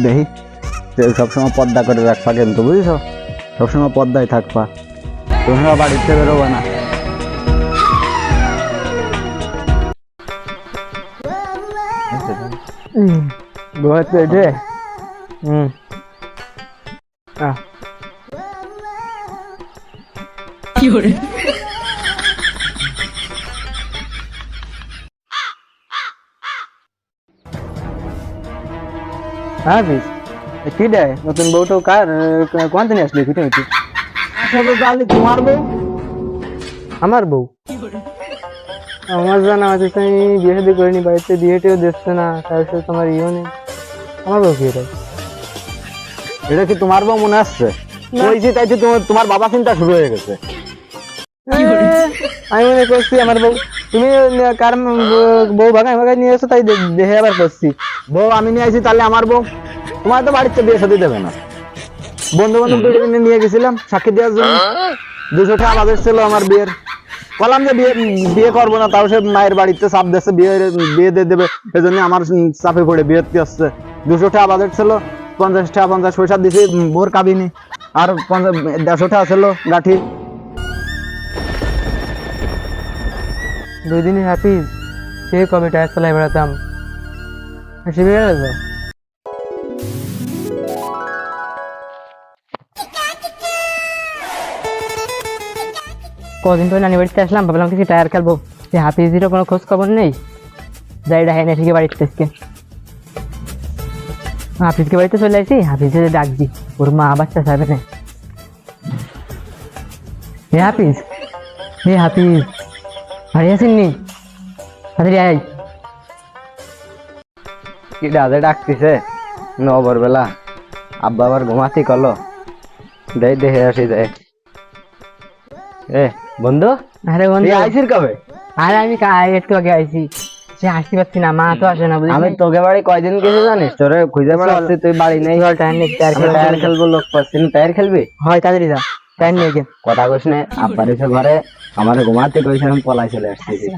দেখি সবসময় পর্দা করে রাখবা, কিন্তু বুঝছো, সবসময় পর্দায় থাকবা, তোমরা বাড়িতে বেরোবে না। হ্যাঁ বিশ কি দেয় নতুন বউটা কার কোন দিনে আসলি কুটে হইতে? তোমার বউ? আমার বউ? আমার জানা আছে, আমি বিয়ে শাদী করিনি, বাড়িতে বিয়েটেও দেখছে না, তার সাথে তোমার ইয়েও নেই। আমার বউ কি এটা? এটা কি তোমার বউ মনে আসছে? কইছি তাই তো তোমার বাবা চিন্তা শুরু হয়ে গেছে। আমি মনে করছি আমার বউ, তুমি কার বউ ভাগায় ভাগায় নিয়ে এসো, তাই দেখে আবার করছি। বউ আমি নিয়ে আসি, তাহলে আমার বউ? তোমার তো বাড়িতে বিয়ে শাদী দেবে না। বন্ধু বান্ধব দুটো নিয়ে গেছিলাম সাক্ষী দেওয়ার জন্য, 200 টাকা বাজেট ছিল আমার বিয়ের। বললাম যে বিয়ে করবো না, তাও সে মায়ের বাড়িতে চাপ দিচ্ছে বিয়ে দিয়ে দেবে, এই জন্য আমার চাপে পড়ে বিয়ে আসছে। 200 টাকা বাজেট ছিল, 50 টাকা 50 পয়সা দিছি বোর কাবিনি, আর 150 টাকা ছিল গাঠি। 2 দিনই হ্যাপি, সে কবে টায়ার চালাই বেড়াতাম, সে বেড়ে গেল। কদিন পরে নানি বাড়িতে আসলাম, ভাবলাম কিছু টায়ার খেলবো, সে হাফিজিরও কোনো খোঁজ খবর নেই। যাই ডাই না ঠিক বাড়িতে আজকে হাফিজকে বাড়িতে চলে আসি, হাফিজে ডাকছি, ওর মা বাচ্চা ছাড়বে না। হে হাফিজ, হে হাফিজ, বাড়ি আছেন নি? তাড়াতাড়ি আয়। কি দাদা ডাকতেছে নবর বেলা? আব্বা আবার ঘুমাতে কলো, দেখ দেখে আসি। দেখ এ বন্ধু, আরে বন্ধু আইসির কবে? আরে আমি একটু আগে আইছি, সে আসতে পারছি না, মা তো আসে না। আমি তোকে বাড়ি কয়দিন গেছি জানিস? তোরে খুঁজে বেড়াচ্ছি, তুই বাড়ি নেই। টায়ার খেলবো, লোক পাচ্ছি না। টায়ার খেলবি? হয় তাড়াতাড়ি যা, টাইম নিয়ে গেম। কথা কইস না, আব্বার এসে ঘরে আমার ঘুমাতে কইছে, আমি পলাই চলে আসতেছি।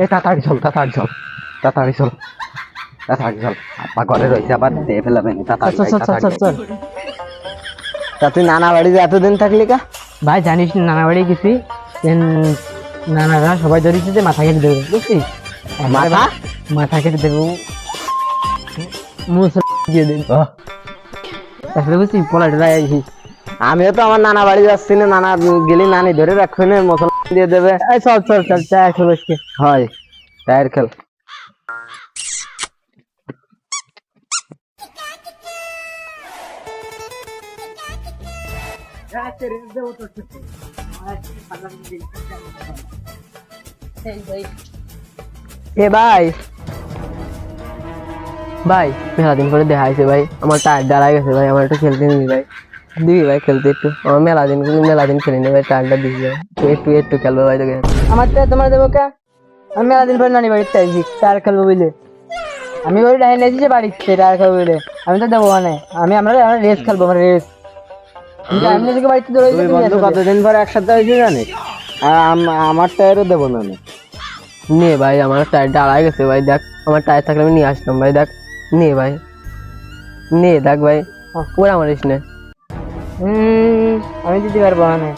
এ তাড়াতাড়ি চল, তাড়াতাড়ি চল, তাড়াতাড়ি চল, তাড়াতাড়ি চল, আব্বা ঘরে রয়েছে, আবার দিয়ে ফেলাবে। তাড়াতাড়ি চল। তা তুই নানা বাড়িতে এতদিন থাকলি কা? ভাই জানিস নানা বাড়ি গেছি, নানারা সবাই ধরেছে যে মাথা কেটে দেবে, বুঝছিস? মাথা কেটে দেবো, দিয়ে দেব, আসলে বুঝছিস পলা ডলাই আইছি। আমিও তো আমার নানা বাড়ি যাচ্ছি না, নানা গেলি নানি ধরে রাখবে না, মশলা দিয়ে দেবে। চল চল চল টায়ার খেলো আজকে। হয় টায়ার খেল। এ ভাই, ভাই মেলা দিন পরে দেখা হয়েছে ভাই, আমার টায়ার দাঁড়ায় গেছে ভাই, আমার একটু খেলতে নিবি ভাই? দিবি ভাই খেলতে একটু? আমার মেলা দিন খেলিনি ভাই, টায়ারটা দিবি ভাই, একটু একটু খেলবো ভাই তোকে। আমার টায়ার তোমার দেবো কে? আমি মেলা দিন পরে নানি বাড়িতে আইছি, টায়ার খেলবো বুঝলে? আমি ওই ডাইন এসেছি যে বাড়িতে টায়ার খেলবো বুঝলে, আমি তো দেবো মানে, আমরা রেস খেলবো, আমার রেস। কতদিন পরে একসাথে হয়েছে জানিস? আমার টায়ারও দেবো না। নে ভাই, আমার টায়ারটা আড়াই গেছে ভাই, দেখ আমার টায়ার থাকলে আমি নিয়ে আসতাম ভাই, দেখ নে ভাই, নে দেখ ভাই, ওরা মারিস না। আমি দিতে পারবো না,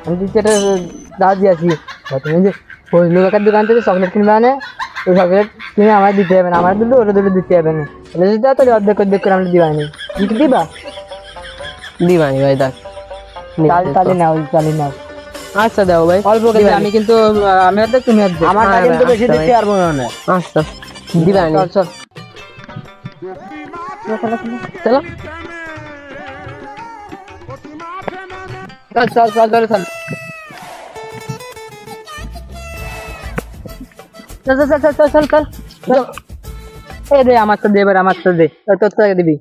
আমি দিতে একটা দাদি আছি। তুমি যে ফজলু কাকার দোকান থেকে চকলেট কিনবে আনে, ওই চকলেট কিনে আমার দিতে হবে না, আমার দুটো ওরা দুটো দিতে হবে না, তাহলে অর্ধেক করে আমরা দিবানি, দিবা দিবানি ভাই, দেখ তালি নাও, তালি নাও। আচ্ছা দাও ভাই, অল্প করে আমি কিন্তু, আমি অর্ধেক তুমি অর্ধেক, আমারটা কিন্তু বেশি দিতে পারবো না। আচ্ছা দিবানি, চল চলো চল চল চল চল চল চল চল চল চল চল। এ দে আমার তো দে, এবার আমার তো দে, তোর তো দিবি,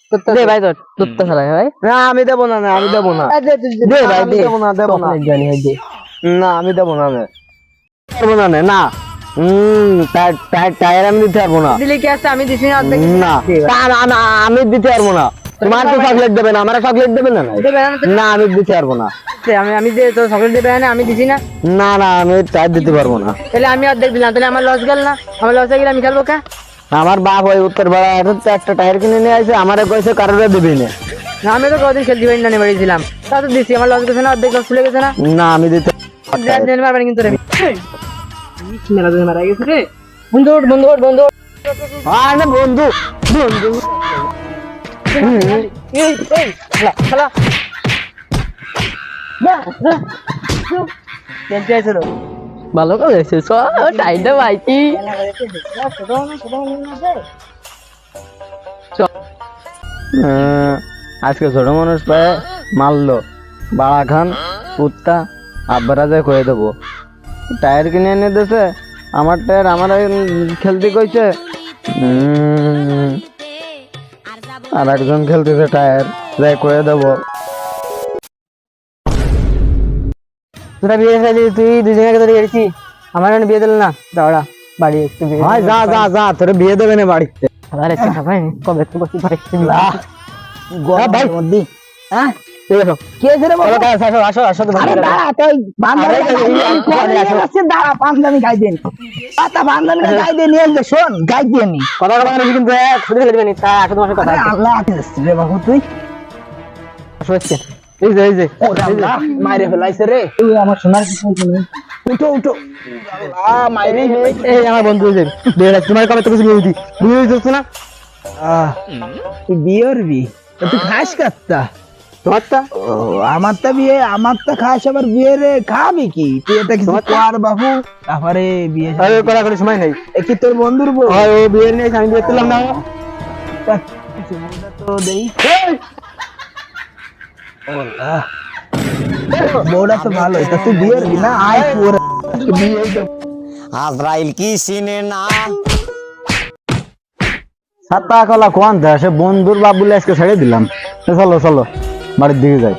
তোর তো দে ভাই, তোর তো খেলা ভাই। না আমি দেবো না, আমি দেবো না। দে ভাই দে, দেবো না, দেবো না, জানি ভাই দে। না আমি দেবো না, দেবো না না। টায়ার আমি দিতে পারবো না। দিলে কি আছে? আমি দিছি না অর্ধেক। না আমি দিতে পারবো না। তোমার তো চকলেট দেবে না, আমার চকলেট দেবে না? দেবে না তো? না আমি দিতে পারবো না। আমি যে তো চকলেট দেবে না আমি দিছি না, না না আমি তাই দিতে পারবো না। তাহলে আমি অর্ধেক দিলাম, তাহলে আমার লস গেল না? আমার লস হয়ে গেলে আমি খেলবো কা? আমার বাপ ওই উত্তর পাড়া একটা টায়ার কিনে নিয়ে আসে, আমারে কইছে কারোরে দিবি না। না আমি তো কদিন খেলতে পারি না, বাড়িয়েছিলাম তা তো দিছি, আমার লস গেছে না? অর্ধেক লস চলে গেছে না? না আমি দিতে মারবেন কিন্তু রে, মেলা দিন মারা গেছে রে। বন্ধু ওঠ, বন্ধু ওঠ, বন্ধু ওঠ। আরে বন্ধু বন্ধু এই এই খেলা খেলা না না খেলতে আইছিল ভালো করে এসেছ টাইটা পাইছি। আজকে ছোট মানুষ পায়ে মারলো, বাড়া খান কুত্তা আব্বারা যায় কয়ে দেবো। টায়ার কিনে এনে দিয়েছে, আমার টায়ার আমার খেলতে কইছে। আর একজন খেলতেছে টায়ার, যাই কয়ে দেবো। তোরা বিয়ে খেলি, তুই দুজনে তোর গেছি, আমার এখন বিয়ে দিল না, দাঁড়া বাড়ি একটু বিয়ে। হয় যা যা যা, তোর বিয়ে দেবে না বাড়িতে। আরে ভাই কবে একটু বসে ভাই ভাই মদ্দি হ্যাঁ কে আছে রে বাবা? আসো আসো আসো তো ভাই। দাঁড়া তুই দাঁড়া, পাঞ্জাবি গাই দেন, পাতা পাঞ্জাবি গাই দেন, নিয়ে এসে শোন গাই দিয়ে নি কথা কথা বলে কিন্তু এক শুধু ফেলে দিবেন তা আসলে তোমার সাথে কথা আছে। আল্লাহ হাফেজ রে বাবু। তুই আসো হচ্ছে এই যে মাইরে ফেলাইছে রে, তুই আমার সোনার কিছু শুনে উঠো উঠো। আল্লাহ মাইরে এই আমার বন্ধু এই যে বিয়ে তোমার কবে তো কিছু বিয়ে দিই বিয়ে হচ্ছে না? তুই বিয়ে করবি? তুই খাস কাত্তা তোমারটা আমারটা বিয়ে, আমারটা খাস আবার বিয়ে রে খাবি কি? তুই এটা কিছু কর বাবু, তারপরে বিয়ে আরে করা করে সময় নেই। কি তোর বন্ধুর বউ? আর ও বিয়ে নিয়ে আমি বিয়ে করলাম না। তো দেই বউটা তো ভালো, এটা তুই বিয়ে করবি না? আয় তোর বিয়ে আজরাইল কি চিনে না। সাতা কলা কোন দেশে বন্ধুর বাপ বলে আজকে ছেড়ে দিলাম। চলো চলো বাড়ির দিকে যাই।